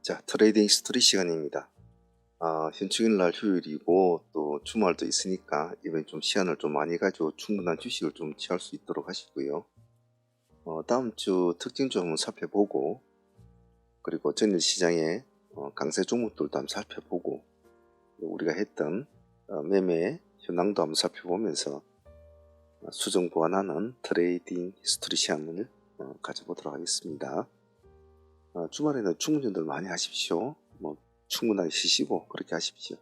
자, 트레이딩 히스토리 시간입니다. 현충일날 휴일이고 또 주말도 있으니까 이번에 좀 시간을 좀 많이 가지고 충분한 휴식을 좀 취할 수 있도록 하시고요. 다음 주 특징 좀 살펴보고, 그리고 전일 시장의 강세 종목들도 한번 살펴보고, 우리가 했던 매매 현황도 한번 살펴보면서 수정 보완하는 트레이딩 히스토리 시간을 가져보도록 하겠습니다. 주말에는 충분히들 많이 하십시오. 충분하게 쉬시고 그렇게 하십시오.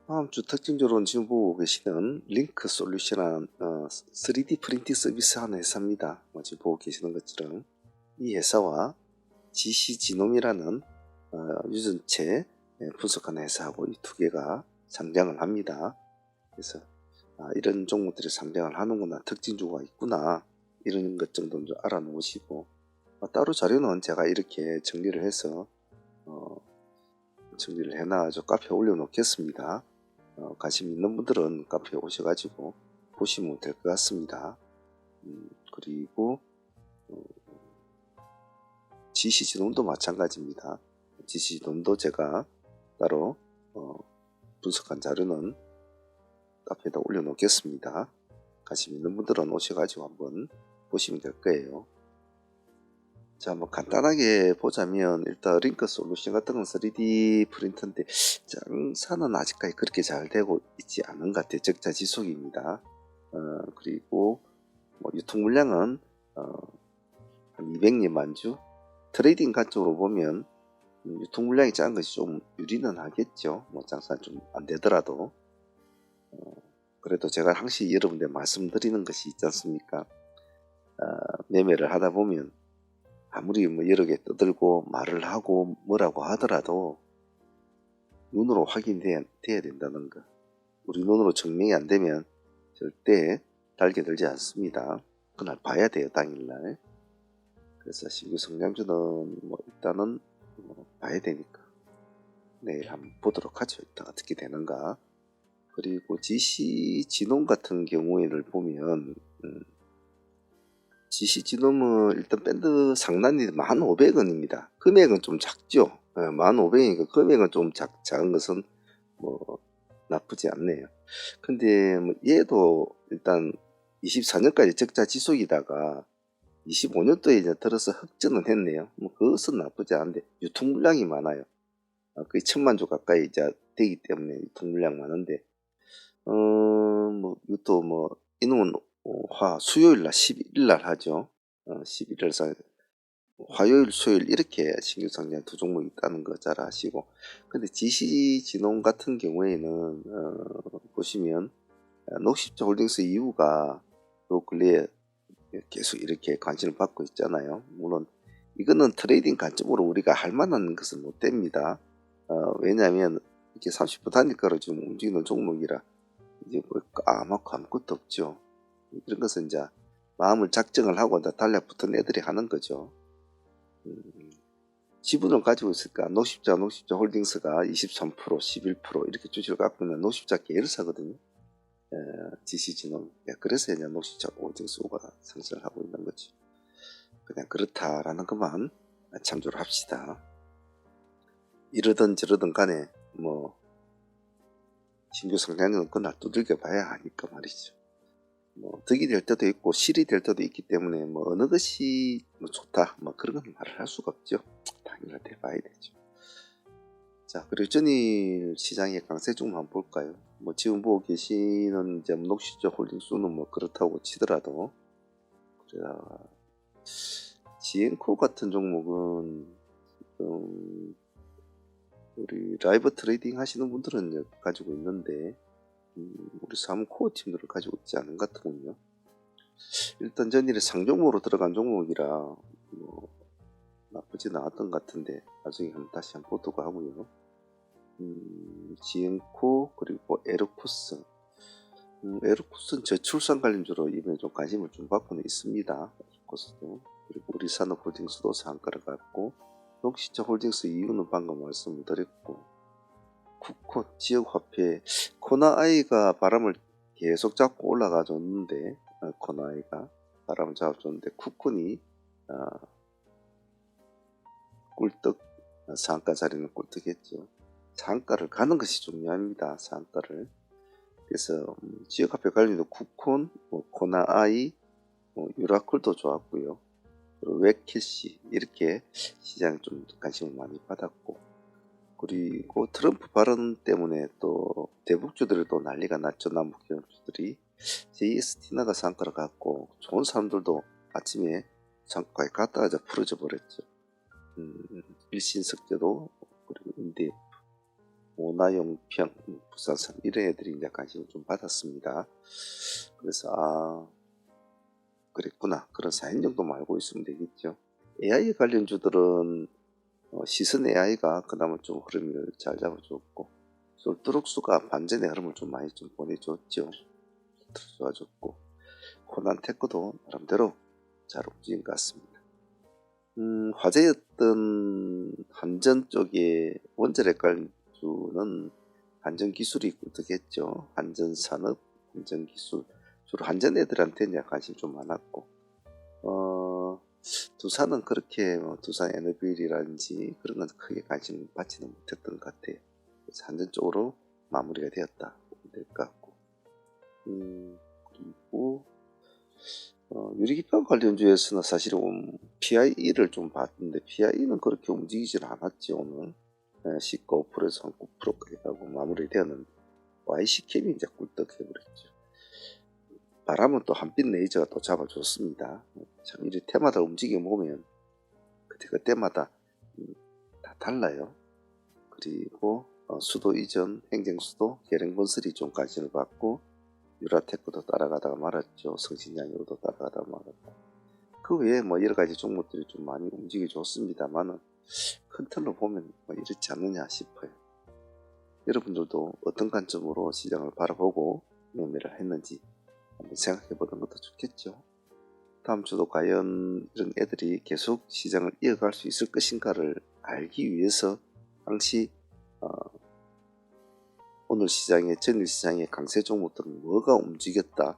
다음 주 특징적으로는 지금 보고 계시는 링크 솔루션이라는 3D 프린팅 서비스 하는 회사입니다. 지금 보고 계시는 것처럼 이 회사와 GC지놈이라는 유전체 분석하는 회사하고 이 두 개가 상장을 합니다. 그래서 이런 종목들이 상장을 하는구나, 특징주가 있구나, 이런 것 정도는 좀 알아놓으시고, 따로 자료는 제가 이렇게 정리를 해서 정리를 해놔가지고 카페에 올려놓겠습니다. 관심 있는 분들은 카페에 오셔가지고 보시면 될 것 같습니다. 그리고 GC지놈도 마찬가지입니다. GC지놈도 제가 따로 분석한 자료는 카페에다 올려놓겠습니다. 관심 있는 분들은 오셔가지고 한번 보시면 될 거예요. 자, 간단하게 보자면 일단 링크 솔루션 같은 건 3D 프린터인데 장사는 아직까지 그렇게 잘 되고 있지 않은 것 같아요. 적자 지속입니다. 그리고 유통 물량은 한 200만 주. 트레이딩 관점으로 보면 유통 물량이 작은 것이 좀 유리는 하겠죠. 장사 좀 안 되더라도. 그래도 제가 항상 여러분들 말씀드리는 것이 있지 않습니까? 매매를 하다 보면 아무리 여러 개 떠들고 말을 하고 뭐라고 하더라도 눈으로 확인돼야 된다는 거. 우리 눈으로 증명이 안 되면 절대 달게 들지 않습니다. 그날 봐야 돼요, 당일날. 그래서 신규 성장주는 일단은 봐야 되니까 내일 한번 보도록 하죠. 일단 어떻게 되는가. 그리고 GC지놈 같은 경우에를 보면 GC지놈은 일단 밴드 상단이 1,500원입니다. 금액은 좀 작죠. 1,500원이니까 금액은 좀 작은 것은 나쁘지 않네요. 근데 얘도 일단 24년까지 적자 지속이다가 25년도에 이제 들어서 흑전은 했네요. 그것은 나쁘지 않은데 유통 물량이 많아요. 거의 1,000만 주 가까이 이제 되기 때문에 유통 물량 많은데 이것도 이놈은 수요일날 11일날 하죠. 11일날 화요일 수요일 이렇게 신규 상장 두 종목이 있다는 거 잘 아시고, 근데 GC지놈 같은 경우에는 보시면 녹십자 홀딩스 이후가 요 근래에 계속 이렇게 관심을 받고 있잖아요. 물론 이거는 트레이딩 관점으로 우리가 할 만한 것은 못 됩니다. 왜냐하면 이렇게 30분 단일가로 지금 움직이는 종목이라 이제 까맣고 아무것도 없죠. 이런 것은 이제 마음을 작정을 하고 달려붙은 애들이 하는 거죠. 지분을 가지고 있을까? 녹십자 홀딩스가 23%, 11% 이렇게 주식을 갖고 있는 녹십자 계열사거든요. GC지놈. 그래서 이제 녹십자 홀딩스가 상승을 하고 있는 거죠. 그냥 그렇다라는 것만 참조를 합시다. 이러든 저러든 간에 신규 상장은 그날 두들겨 봐야 하니까 말이죠. 득이 될 때도 있고 실이 될 때도 있기 때문에 어느 것이 좋다 그런 건 말을 할 수가 없죠. 당연히 돼봐야 되죠. 자, 그리고 전일 시장의 강세 좀 한번 볼까요? 지금 보고 계시는 이제 녹십자 홀딩스는 그렇다고 치더라도 지앤코 같은 종목은 우리 라이브 트레이딩 하시는 분들은 가지고 있는데 우리 사무 코어 팀들을 가지고 있지 않은 것 같군요. 일단 전일에 상종목으로 들어간 종목이라 나쁘진 않았던 것 같은데 나중에 다시 한번 보도록 하고요. 지앤코 그리고 에르코스. 에르코스는 저출산 관련주로 이번에 좀 관심을 좀 받고는 있습니다. 에르코스도. 그리고 우리 산업홀딩스도 상가를 갖고, 녹십자 홀딩스 이유는 방금 말씀을 드렸고, 쿠코 지역화폐 코나아이가 바람을 계속 잡고 올라가 줬는데, 코나아이가 바람을 잡아줬는데 쿠콘이 꿀떡 상한가 자리는 꿀떡했죠. 상한가를 가는 것이 중요합니다. 상한가를. 그래서 지역화폐 관련도 쿠콘, 코나아이, 유라클도 좋았고요. 그리고 웹캐시 이렇게 시장에 좀 관심을 많이 받았고, 그리고 트럼프 발언 때문에 또 대북주들이 또 난리가 났죠. 남북 기업주들이. JST나가 상가를 갖고 좋은 사람들도 아침에 상가에 갔다가 풀어져 버렸죠. 일신석재도, 그리고 인대, 오나용평, 부산산 이런 애들이 이제 관심을 좀 받았습니다. 그래서 그랬구나, 그런 사인 정도만 알고 있으면 되겠죠. AI 관련주들은 시선 AI가 그나마 좀 흐름을 잘 잡아줬고, 솔트룩스가 반전의 흐름을 좀 많이 좀 보내줬죠. 좋아졌고, 코난테크도 나름대로 잘 움직인 것 같습니다. 화제였던 한전 쪽의 원자력 관주는 한전기술이 꿀떡했죠. 한전산업, 한전기술, 주로 한전 애들한테 이제 관심이 좀 많았고, 두산은 그렇게 두산 에너빌이라든지 그런 건 크게 관심을 받지는 못했던 것 같아요. 그래서 한전 쪽으로 마무리가 되었다 될 것 같고, 그리고 유리기판 관련주에서는 사실은 PIE를 좀 봤는데 PIE는 그렇게 움직이질 않았지. 오늘 시가 5%에서 한 9%까지 가고 마무리되었는데 YC캠이 이제 꿀떡해버렸죠. 바람은 또 한빛 레이저가 또 잡아줬습니다. 참 이리 때마다 움직여 보면 그때마다 다 달라요. 그리고 수도 이전, 행정수도, 계령건설이 좀 관심을 받고, 유라테크도 따라가다가 말았죠. 성신양으로도 따라가다가 말았고, 그 외에 여러가지 종목들이 좀 많이 움직여 줬습니다만은 큰 틀로 보면 이렇지 않느냐 싶어요. 여러분들도 어떤 관점으로 시장을 바라보고 매매를 했는지 한번 생각해 보는 것도 좋겠죠. 다음 주도 과연 이런 애들이 계속 시장을 이어갈 수 있을 것인가를 알기 위해서 항시 오늘 시장의 전일 시장의 강세 종목들은 뭐가 움직였다,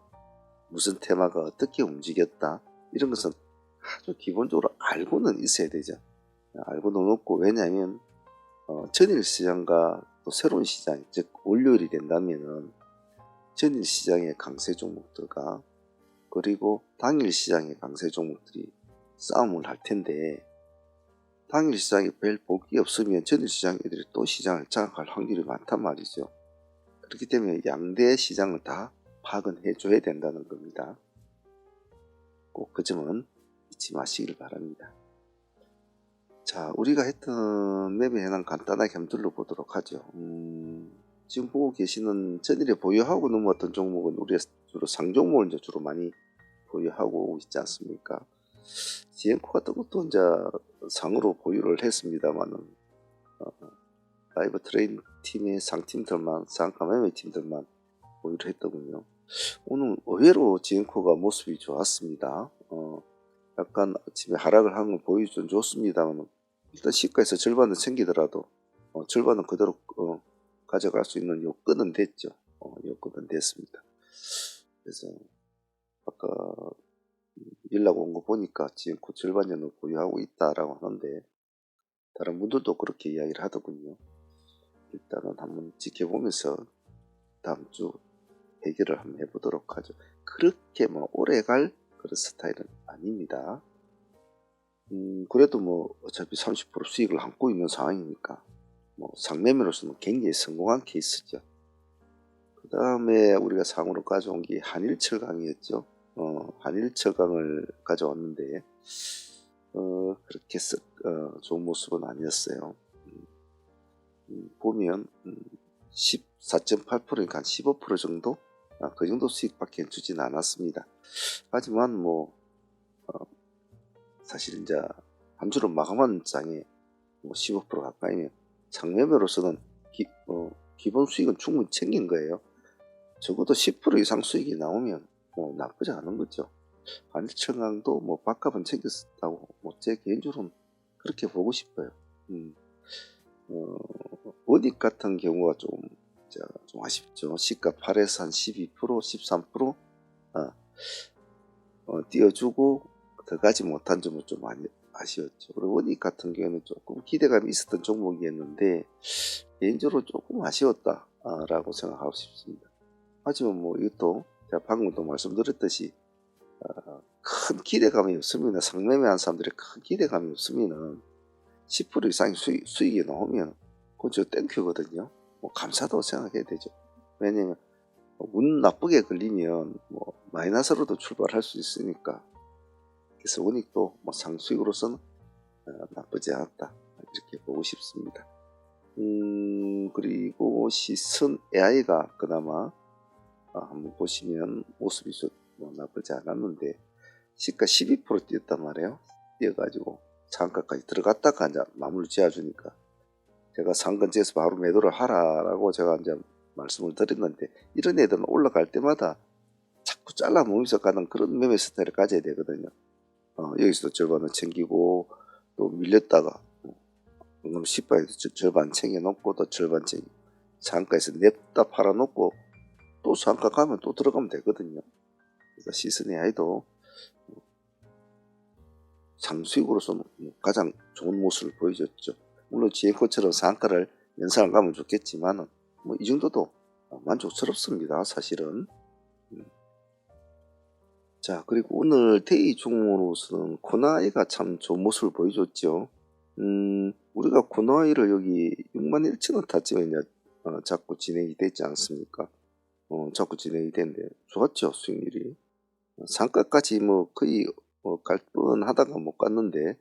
무슨 테마가 어떻게 움직였다, 이런 것은 아주 기본적으로 알고는 있어야 되죠. 알고는 없고, 왜냐하면 전일 시장과 또 새로운 시장, 즉 월요일이 된다면은 전일 시장의 강세 종목들과 그리고 당일 시장의 강세 종목들이 싸움을 할 텐데, 당일 시장에 별 복이 없으면 전일 시장 애들이 또 시장을 장악할 확률이 많단 말이죠. 그렇기 때문에 양대 시장을 다 파악은 해줘야 된다는 겁니다. 꼭 그 점은 잊지 마시길 바랍니다. 자, 우리가 했던 매매 현황 간단하게 한번 둘러보도록 하죠. 지금 보고 계시는 전일에 보유하고 넘어왔던 종목은 우리가 주로 상종목을 이제 주로 많이 보유하고 있지 않습니까? 지엔코 같은 것도 이제 상으로 보유를 했습니다만은 라이브 트레이딩 팀의 상팀들만, 상가 매매 팀들만 보유를 했더군요. 오늘 의외로 지엔코가 모습이 좋았습니다. 약간 아침에 하락을 하는 걸 보여준 좋습니다만, 일단 시가에서 절반은 챙기더라도 절반은 그대로 가져갈 수 있는 요건은 됐죠. 요건은 됐습니다. 그래서 아까 연락 온 거 보니까 지엔코 절반 정도 보유하고 있다라고 하는데, 다른 분들도 그렇게 이야기를 하더군요. 일단은 한번 지켜보면서 다음 주 해결을 한번 해보도록 하죠. 그렇게 오래 갈 그런 스타일은 아닙니다. 그래도 어차피 30% 수익을 안고 있는 상황이니까 상매매로서는 굉장히 성공한 케이스죠. 그 다음에 우리가 상으로 가져온 게 한일철강이었죠. 한일철강을 가져왔는데 그렇게 좋은 모습은 아니었어요. 보면 14.8%니까 한 15% 정도? 그 정도 수익밖에 주진 않았습니다. 하지만 사실 이제 한 주로 마감한 장에 15% 가까이면 상매매로서는 기본 수익은 충분히 챙긴 거예요. 적어도 10% 이상 수익이 나오면 나쁘지 않은 거죠. 한일철강도 밥값은 챙겼다고 제 개인적으로는 그렇게 보고 싶어요. 원익 같은 경우가 좀 아쉽죠. 시가 8에서 한 12%, 13% 띄워주고 더 가지 못한 점은 좀 아쉬웠죠. 그리고 원익 같은 경우에는 조금 기대감이 있었던 종목이었는데 개인적으로 조금 아쉬웠다라고 생각하고 싶습니다. 하지만 뭐 이것도 제가 방금도 말씀드렸듯이 큰 기대감이 없으면, 상매매한 사람들이 큰 기대감이 없으면 10% 이상의 수익이 나오면 그건 저 땡큐거든요. 뭐 감사도 생각해야 되죠. 왜냐면 운 나쁘게 걸리면 뭐 마이너스로도 출발할 수 있으니까. 그래서 원익도 뭐 상수익으로서는 나쁘지 않았다, 이렇게 보고 싶습니다. 그리고 시선 AI가 그나마 한번 보시면 모습이 뭐 나쁘지 않았는데 시가 12% 뛰었단 말이에요. 뛰어가지고 상가까지 들어갔다가 이제 마무리 지어주니까 제가 상근지에서 바로 매도를 하라라고 제가 이제 말씀을 드렸는데, 이런 애들은 올라갈 때마다 자꾸 잘라 모으면서 가는 그런 매매 스타일을 가져야 되거든요. 여기서도 절반을 챙기고 또 밀렸다가 그럼 10바에서 절반 챙겨놓고 또 절반 상가에서 냅다 팔아놓고 또 상가 가면 또 들어가면 되거든요. 그러니까 시선 AI도 상수익으로서는 가장 좋은 모습을 보여줬죠. 물론 지혜코처럼 상가를 연상을 가면 좋겠지만 뭐 이 정도도 만족스럽습니다, 사실은. 자, 그리고 오늘 데이 종목으로서는 코나이가 참 좋은 모습을 보여줬죠. 우리가 코나이를 여기 61,000원 타점에 이제 자꾸 진행이 되지 않습니까? 자꾸 진행이 되는데 좋았죠, 수익률이. 상가까지 뭐 거의 갈 뻔하다가 못 갔는데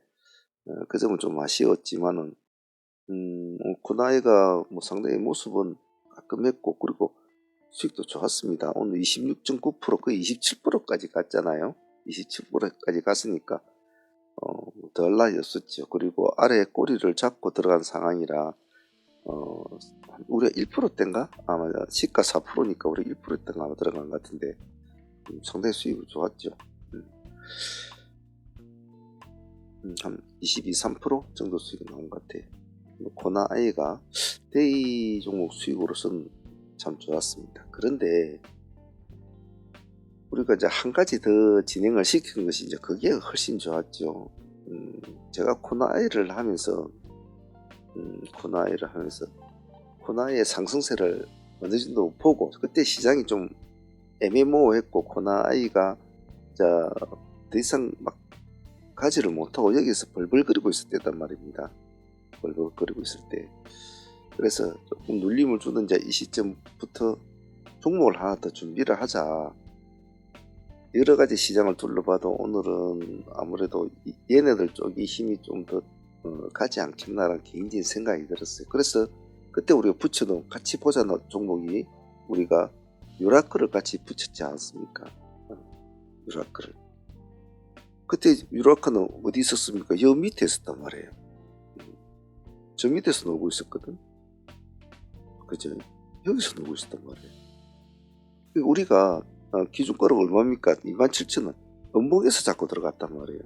그 점은 좀 아쉬웠지만은 코나이가 뭐 상당히 모습은 깔끔했고, 그리고 수익도 좋았습니다. 오늘 26.9% 거의 27%까지 갔잖아요. 27%까지 갔으니까 덜 나였었죠. 그리고 아래 꼬리를 잡고 들어간 상황이라 우리가 1%대인가? 아마 시가 4%니까 우리 1%대인가 아마 들어간 것 같은데 상당히 수익이 좋았죠. 한 22, 3% 정도 수익이 나온 것 같아요. 코나아이가 데이 종목 수익으로서는 참 좋았습니다. 그런데 우리가 이제 한 가지 더 진행을 시킨 것이 이제 그게 훨씬 좋았죠. 제가 코나아이를 하면서 코나아이의 상승세를 어느 정도 보고, 그때 시장이 좀 애매모호했고 코나아이가 더 이상 막 가지를 못하고 여기서 벌벌거리고 있을 때단 말입니다. 벌벌거리고 있을 때. 그래서 조금 눌림을 주는 이제 이 시점부터 종목을 하나 더 준비를 하자. 여러 가지 시장을 둘러봐도 오늘은 아무래도 얘네들 쪽이 힘이 좀 더 가지 않겠나라는 개인적인 생각이 들었어요. 그래서 그때 우리가 붙여놓은 같이 보자는 종목이 우리가 유라크를 같이 붙였지 않습니까? 유라크를. 그때 유라크는 어디 있었습니까? 여 밑에 있었단 말이에요. 저 밑에서 놀고 있었거든. 그죠? 여기서 놀고 있었단 말이에요. 우리가 기준가가 얼마입니까? 27,000원. 음봉에서 자꾸 들어갔단 말이에요.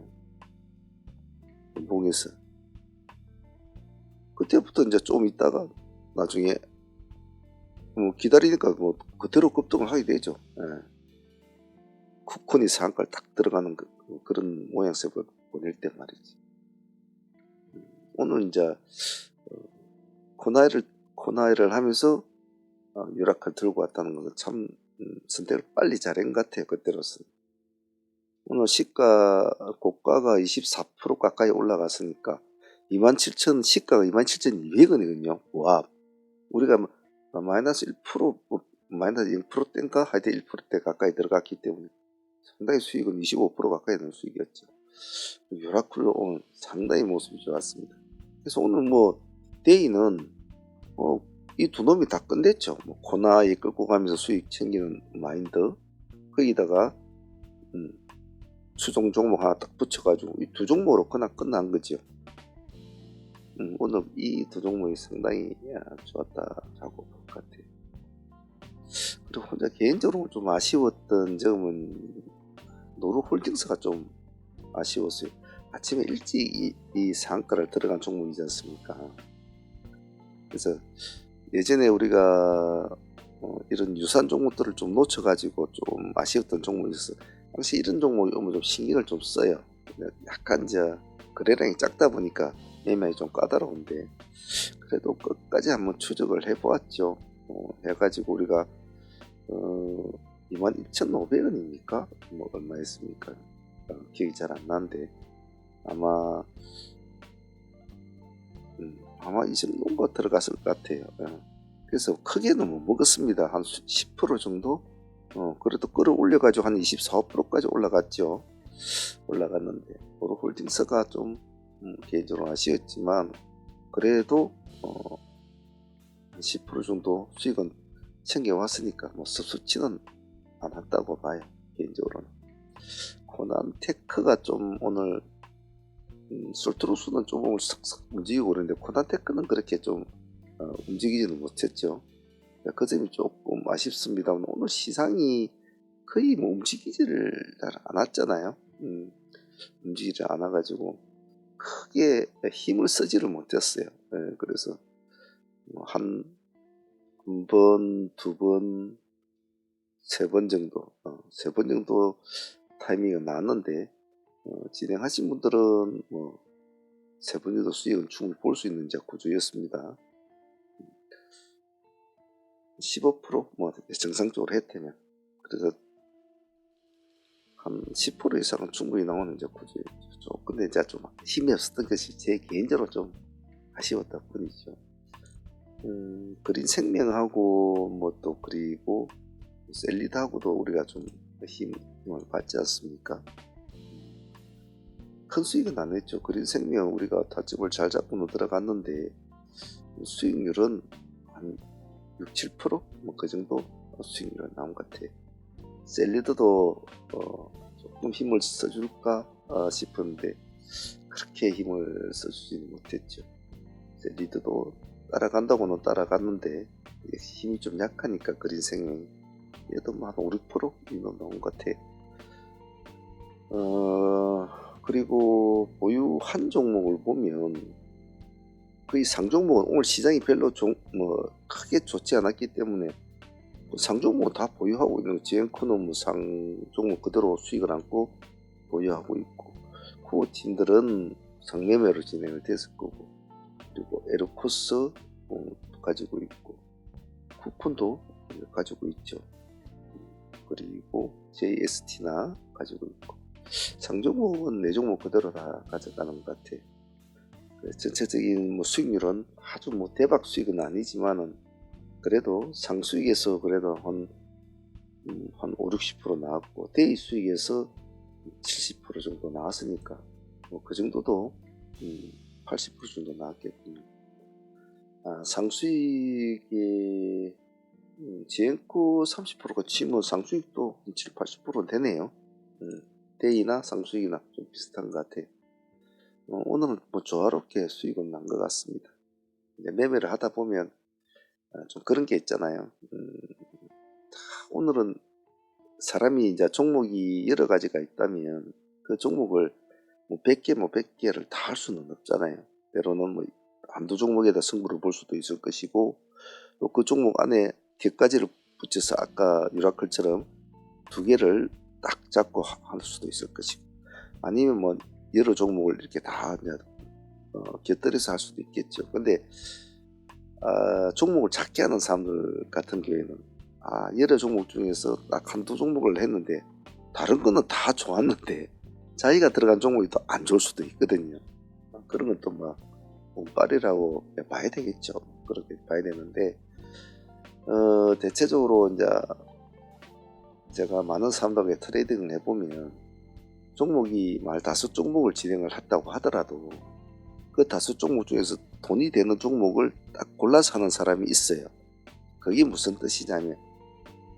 음봉에서. 그때부터 이제 좀 있다가 나중에 뭐 기다리니까 뭐 그대로 급등을 하게 되죠. 예. 쿠폰이 상가를 딱 들어가는 그런 모양새를 보낼 때 말이지. 오늘 이제 코나이를 하면서 유라크를 들고 왔다는 것은 참 선택을 빨리 잘한 것 같아요. 그때로서는. 오늘 시가 고가가 24% 가까이 올라갔으니까 27,000 시가가 27,200원이거든요. 와, 우리가 마이너스 1% 마이너스 0%대인가 하여튼 1%대 가까이 들어갔기 때문에 상당히 수익은 25% 가까이 되는 수익이었죠. 유라클로 오늘 상당히 모습이 좋았습니다. 그래서 오늘 뭐 데이는 이 두 놈이 다 끝냈죠. 뭐 코나이 끌고 가면서 수익 챙기는 마인드, 거기다가 추종 종목 하나 딱 붙여가지고 이 두 종목으로 그냥 끝난 거죠. 오늘 이 두 종목이 상당히 좋았다라고 볼 것 같아요. 그리고 혼자 개인적으로 좀 아쉬웠던 점은 노루홀딩스가 좀 아쉬웠어요. 아침에 일찍 이 상가를 들어간 종목이지 않습니까? 그래서 예전에 우리가 이런 유사한 종목들을 좀 놓쳐가지고 좀 아쉬웠던 종목이 있어서 당시 이런 종목이 오면 좀 신경을 좀 써요. 약간 거래량이 작다 보니까 매매이 좀 까다로운데 그래도 끝까지 한번 추적을 해보았죠. 해가지고 우리가 21,500원입니까? 뭐 얼마였습니까? 기억이 잘 안 나는데 아마 이 정도인 거 들어갔을 것 같아요. 그래서 크게는 못 먹었습니다. 한 10% 정도? 그래도 끌어올려가지고 한 24, 5%까지 올라갔죠. 올라갔는데 보로홀딩스가 좀 개인적으로 아쉬웠지만 그래도 10% 정도 수익은 챙겨왔으니까 뭐 섭섭치는 않았다고 봐요. 개인적으로는. 코난테크가 좀 오늘 솔트로스는 조금 싹싹 움직이고 그러는데 코난테크는 그렇게 좀 움직이지는 못했죠. 그 점이 조금 아쉽습니다. 오늘 시장이 거의 뭐 움직이지를 잘 않았잖아요. 움직이지 않아가지고 크게 힘을 쓰지를 못했어요. 그래서 한 번, 두 번, 세 번 정도, 세 번 정도 타이밍이 나왔는데 진행하신 분들은 뭐 세 번 정도 수익은 충분히 볼 수 있는 구조였습니다. 15%뭐 정상적으로 했다면 그래서 한 10% 이상은 충분히 나오는 구조였죠. 근데 좀 힘이 없었던 것이 제 개인적으로 좀 아쉬웠다 뿐이죠. 그린 생명하고 뭐 또 그리고 셀리드하고도 우리가 좀 힘을 받지 않습니까? 큰 수익은 안 했죠. 그린 생명 우리가 타집을 잘 잡고 들어갔는데 수익률은 한 6, 7%? 뭐 그 정도 수익률은 나온 것 같아요. 셀리드도 조금 힘을 써줄까 싶었는데 그렇게 힘을 써주지는 못했죠. 셀리드도 따라간다고는 따라갔는데 힘이 좀 약하니까 그린 생명 얘도 한 5, 6% 이런 나온 것 같아. 그리고 보유한 종목을 보면 거의 상종목은 오늘 시장이 별로 크게 좋지 않았기 때문에 상종목은 다 보유하고 있는 GM코는 뭐 상종목 그대로 수익을 안고 보유하고 있고 코어팀들은 상매매로 진행을 됐을 거고 그리고 에르코스 가지고 있고 쿠폰도 가지고 있죠. 그리고 JST나 가지고 있고 상종목은 4종목 그대로 다 가져가는 것 같아요. 전체적인 뭐 수익률은 아주 뭐 대박 수익은 아니지만은 그래도 상수익에서 그래도 한 5, 60% 나왔고 대이 수익에서 70% 정도 나왔으니까 뭐 그 정도도 80% 정도 나왔겠군요. 상수익이 지행코 30%가 치면 상수익도 7, 80%는 되네요. 대이나 상수익이나 좀 비슷한 것 같아요. 오늘은 뭐 조화롭게 수익은 난 것 같습니다. 매매를 하다 보면 좀 그런 게 있잖아요. 오늘은 사람이 이제 종목이 여러 가지가 있다면 그 종목을 뭐 100개 뭐 100개를 다 할 수는 없잖아요. 때로는 뭐 한두 종목에다 승부를 볼 수도 있을 것이고 또 그 종목 안에 격가지를 붙여서 아까 유라클처럼 2개를 딱 잡고 할 수도 있을 것이고 아니면 뭐 여러 종목을 이렇게 다 곁들여서 할 수도 있겠죠. 근데 종목을 작게 하는 사람들 같은 경우에는 여러 종목 중에서 딱 한두 종목을 했는데 다른 거는 다 좋았는데 자기가 들어간 종목이 또 안 좋을 수도 있거든요. 그런 건 또 뭐 운빨이라고 봐야 되겠죠. 그렇게 봐야 되는데 대체적으로 이제 제가 많은 사람들에게 트레이딩을 해보면 종목이 말 5종목을 진행을 했다고 하더라도 그 5종목 중에서 돈이 되는 종목을 딱 골라서 하는 사람이 있어요. 그게 무슨 뜻이냐면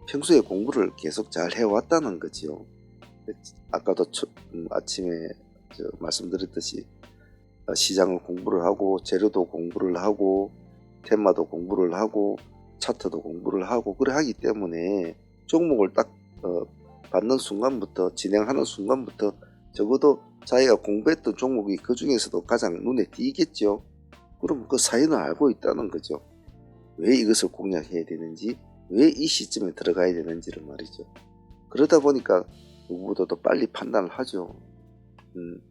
평소에 공부를 계속 잘 해왔다는 거죠. 아까도 아침에 말씀드렸듯이 시장을 공부를 하고 재료도 공부를 하고 테마도 공부를 하고 차트도 공부를 하고 그래 하기 때문에 종목을 딱 받는 순간부터 진행하는 순간부터 적어도 자기가 공부했던 종목이 그 중에서도 가장 눈에 띄겠죠. 그럼 그 사연을 알고 있다는 거죠. 왜 이것을 공략해야 되는지 왜 이 시점에 들어가야 되는지를 말이죠. 그러다 보니까 누구보다도 빨리 판단을 하죠.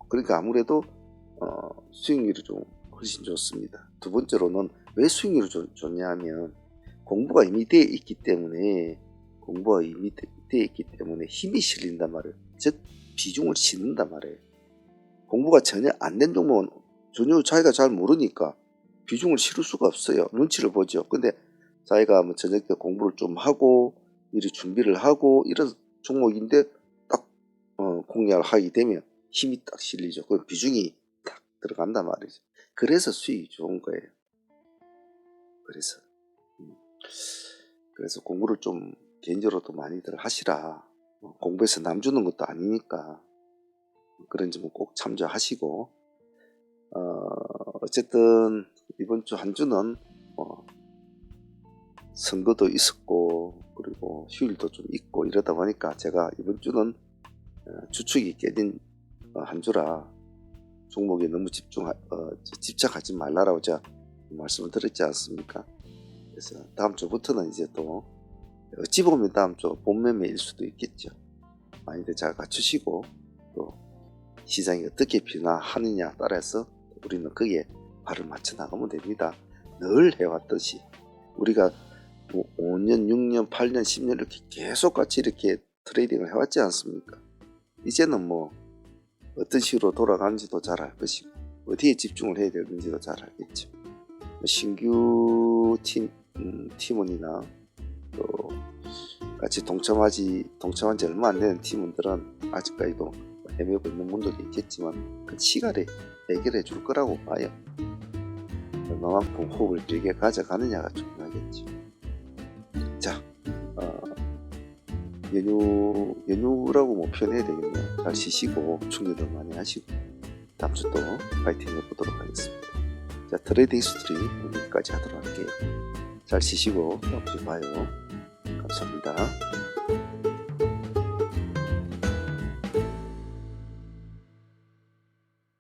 그러니까 아무래도 수익률이 좀 훨씬 좋습니다. 두 번째로는 왜 수익률이 좋냐 하면 공부가 이미 되어 있기 때문에 힘이 실린단 말이에요. 즉 비중을 싣는단 말이에요. 공부가 전혀 안 된 종목은 전혀 자기가 잘 모르니까 비중을 실을 수가 없어요. 눈치를 보죠. 근데 자기가 뭐 저녁 때 공부를 좀 하고 미리 준비를 하고 이런 종목인데 딱 공략을 하게 되면 힘이 딱 실리죠. 그 비중이 딱 들어간단 말이죠. 그래서 수익이 좋은 거예요. 그래서 공부를 좀 개인적으로도 많이들 하시라. 공부해서 남 주는 것도 아니니까 그런 점은 꼭 참조하시고, 어쨌든 이번 주 한 주는 선거도 있었고 그리고 휴일도 좀 있고 이러다 보니까 제가 이번 주는 주축이 깨진 한 주라 종목에 너무 집착하지 말라라고 제가 말씀을 드렸지 않습니까? 그래서 다음 주부터는 이제 또 어찌 보면 다음 주 본매매일 수도 있겠죠. 많이들 잘 갖추시고 또 시장이 어떻게 변화하느냐 따라서 우리는 거기에 발을 맞춰 나가면 됩니다. 늘 해왔듯이 우리가 5년, 6년, 8년, 10년 이렇게 계속 같이 이렇게 트레이딩을 해왔지 않습니까? 이제는 뭐 어떤 식으로 돌아가는지도 잘 알 것이고 어디에 집중을 해야 되는지도 잘 알겠죠. 신규 팀원이나 또 같이 동참한 지 얼마 안 되는 팀원들은 아직까지도 헤매고 있는 분들도 있겠지만 그 시간에 해결해 줄 거라고 봐요. 얼마만큼 호흡을 길게 가져가느냐가 중요하겠죠. 자, 연휴라고 뭐 표현해야 되겠네요. 잘 쉬시고 충전도 많이 하시고 다음 주 또 파이팅 해보도록 하겠습니다. 자, 트레이딩 히스토리 여기까지 하도록 할게요. 잘 쉬시고 다음 주에 봐요. 감사합니다.